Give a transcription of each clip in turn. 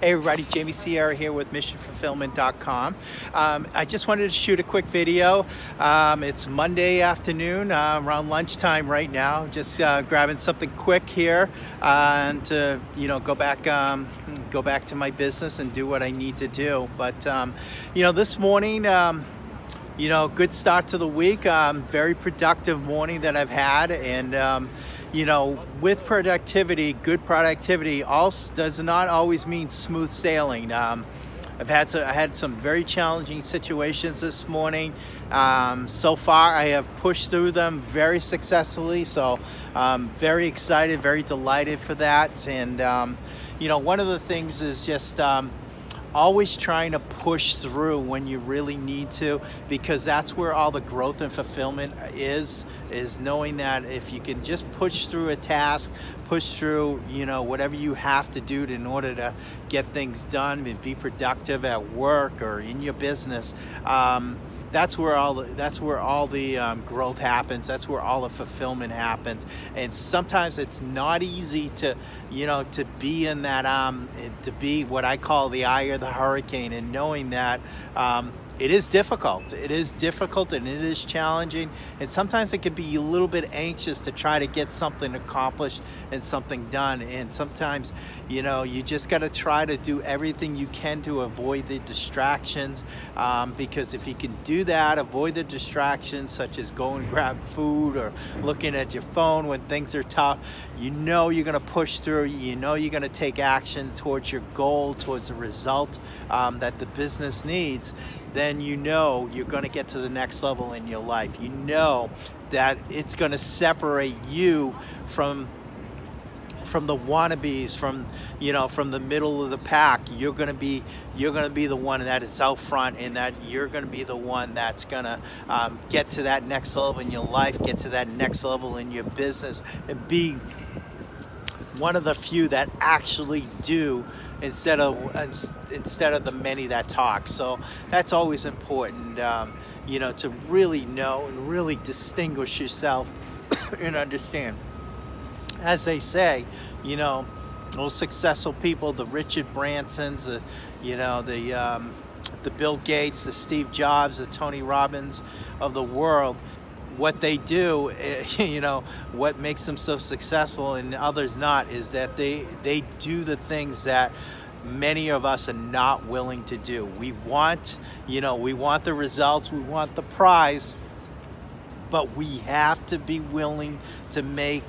Hey everybody, Jamie Sierra here with missionfulfillment.com. I just wanted to shoot a quick video. It's Monday afternoon, around lunchtime right now. Just grabbing something quick here and to go back to my business and do what I need to do. But this morning, good start to the week. Very productive morning that I've had, and with productivity, good productivity also does not always mean smooth sailing. I had some very challenging situations this morning. So far, I have pushed through them very successfully. So very excited, very delighted for that. And one of the things is just always trying to push through when you really need to, because that's where all the growth and fulfillment is knowing that if you can just push through a task, push through whatever you have to do in order to get things done and be productive at work or in your business. That's where all the growth happens. That's where all the fulfillment happens. And sometimes it's not easy to be in that to be what I call the eye of the hurricane, and knowing that it is difficult. It is difficult and it is challenging, and sometimes it can be a little bit anxious to try to get something accomplished and something done. And sometimes, you just got to try to do everything you can to avoid the distractions, because if you can do that, avoid the distractions such as going to grab food or looking at your phone when things are tough, you're going to push through. You're going to take action towards your goal, towards the result that the business needs. Then you're going to get to the next level in your life. That it's going to separate you from the wannabes, from the middle of the pack. You're going to be the one that is out front, and that you're going to be the one that's going to get to that next level in your life, get to that next level in your business, and be one of the few that actually do, instead of the many that talk. So that's always important, to really know and really distinguish yourself and understand. As they say, those successful people, the Richard Bransons, the Bill Gates, the Steve Jobs, the Tony Robbins of the world, what they do, what makes them so successful and others not, is that they do the things that many of us are not willing to do. We want the results, we want the prize, but we have to be willing to make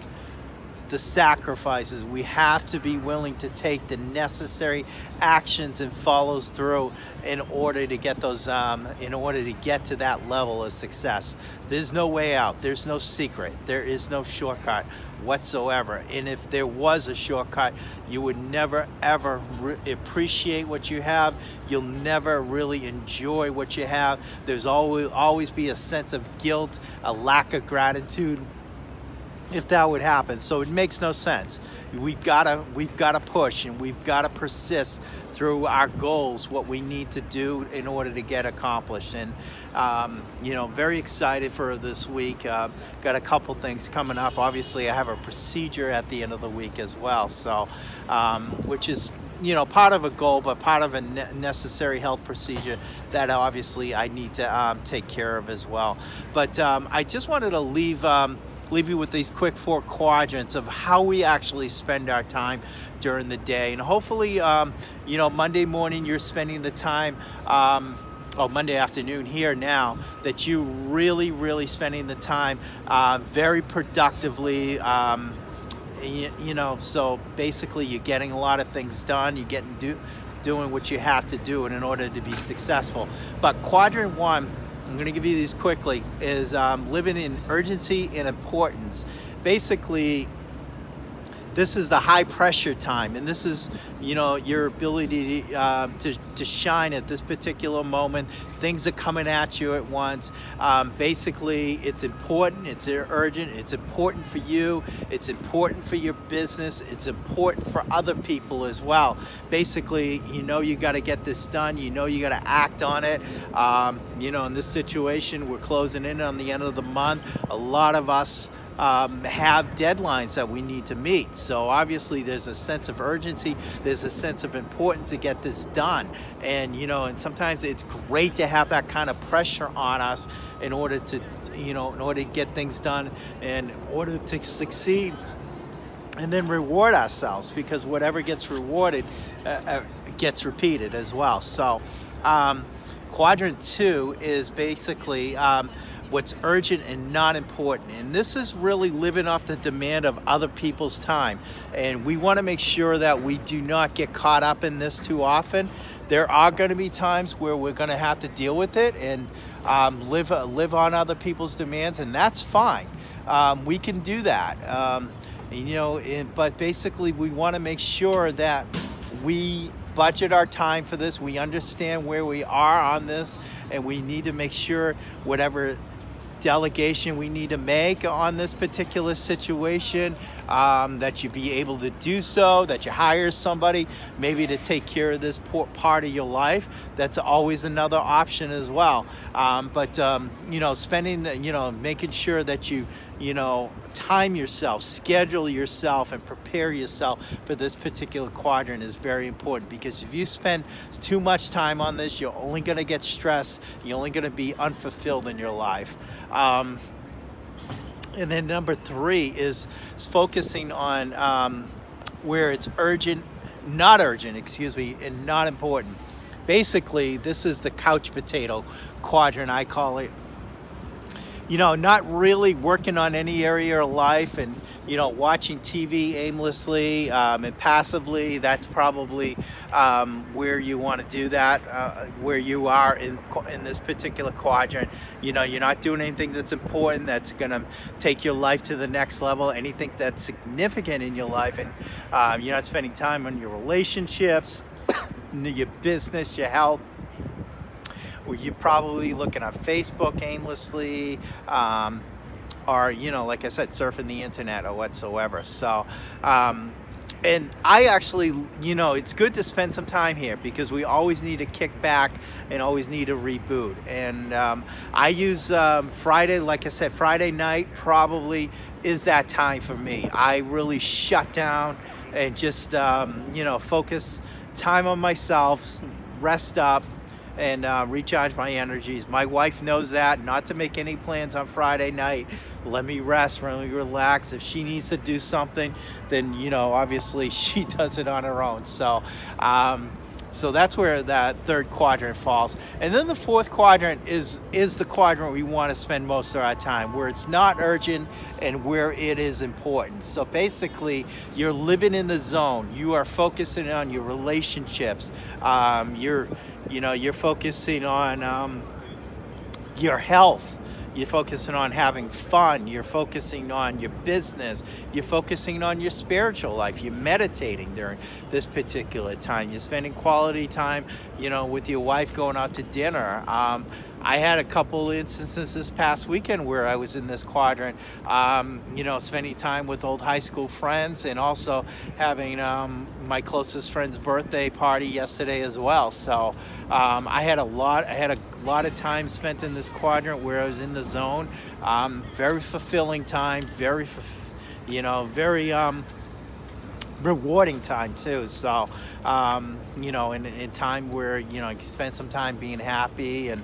the sacrifices. We have to be willing to take the necessary actions and follows through in order to get those in order to get to that level of success. There's no way out. There's no secret. There is no shortcut whatsoever. And if there was a shortcut, you would never ever appreciate what you have. You'll never really enjoy what you have. There's always be a sense of guilt, a lack of gratitude, if that would happen. So it makes no sense. We've got to push, and we've got to persist through our goals, what we need to do in order to get accomplished. And very excited for this week. Got a couple things coming up. Obviously, I have a procedure at the end of the week as well, so which is part of a goal, but part of a necessary health procedure that obviously I need to take care of as well. But I just wanted to leave you with these quick 4 quadrants of how we actually spend our time during the day. And hopefully, Monday morning you're spending the time, or Monday afternoon here now, that you really spending the time very productively. So basically you're getting a lot of things done. You're doing what you have to do in order to be successful. But quadrant 1, I'm going to give you these quickly, is living in urgency and importance. Basically, this is the high pressure time, and this is your ability to shine at this particular moment. Things are coming at you at once. Basically, it's important, it's urgent, it's important for you, it's important for your business, it's important for other people as well. Basically, you got to get this done, you got to act on it. In this situation, we're closing in on the end of the month. A lot of us have deadlines that we need to meet. So obviously there's a sense of urgency, there's a sense of importance to get this done. And and sometimes it's great to have that kind of pressure on us in order to in order to get things done, in order to succeed, and then reward ourselves, because whatever gets rewarded gets repeated as well. So quadrant 2 is basically what's urgent and not important, and this is really living off the demand of other people's time, and we want to make sure that we do not get caught up in this too often. There are going to be times where we're going to have to deal with it and live on other people's demands, and that's fine. We can do that, but basically we want to make sure that we budget our time for this. We understand where we are on this, and we need to make sure whatever delegation we need to make on this particular situation, that you be able to do so, that you hire somebody maybe to take care of this part of your life. That's always another option as well. But spending making sure that you time yourself, schedule yourself, and prepare yourself for this particular quadrant is very important, because if you spend too much time on this, you're only going to get stressed, you're only going to be unfulfilled in your life. And then number 3 is focusing on where it's not urgent, and not important. Basically, this is the couch potato quadrant, I call it. Not really working on any area of life, and watching TV aimlessly and passively. That's probably where you want to do that, where you are in this particular quadrant. You're not doing anything that's important, that's going to take your life to the next level, anything that's significant in your life, and you're not spending time on your relationships, your business, your health. Or you're probably looking at Facebook aimlessly, or like I said, surfing the internet or whatsoever. So and I actually, it's good to spend some time here, because we always need to kick back and always need to reboot. And I use Friday, like I said, Friday night probably is that time for me. I really shut down and just focus time on myself, rest up, and recharge my energies. My wife knows that, not to make any plans on Friday night. Let me rest, let me relax. If she needs to do something, then obviously she does it on her own. So so that's where that 3rd quadrant falls. And then the 4th quadrant is the quadrant we want to spend most of our time, where it's not urgent and where it is important. So basically, you're living in the zone. You are focusing on your relationships. You're focusing on your health. You're focusing on having fun. You're focusing on your business. You're focusing on your spiritual life. You're meditating during this particular time. You're spending quality time, with your wife, going out to dinner. I had a couple instances this past weekend where I was in this quadrant, spending time with old high school friends, and also having my closest friend's birthday party yesterday as well. So I had a lot of time spent in this quadrant where I was in the zone. Very fulfilling time, very rewarding time too. So in time where you spend some time being happy and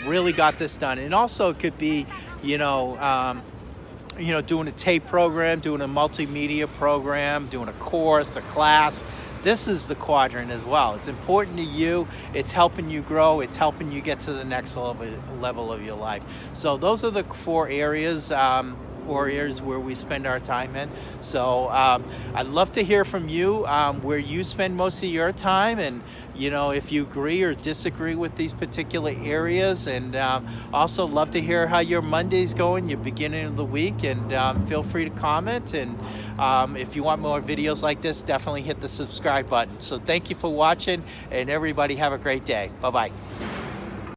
really got this done. And also it could be doing a tape program, doing a multimedia program, doing a course, a class. This is the quadrant as well. It's important to you. It's helping you grow. It's helping you get to the next level of your life. So those are the 4 areas. 4 areas where we spend our time in. So I'd love to hear from you where you spend most of your time, and if you agree or disagree with these particular areas. And also love to hear how your Monday's going, your beginning of the week, and feel free to comment. And if you want more videos like this, definitely hit the subscribe button. So thank you for watching, and everybody have a great day. Bye-bye.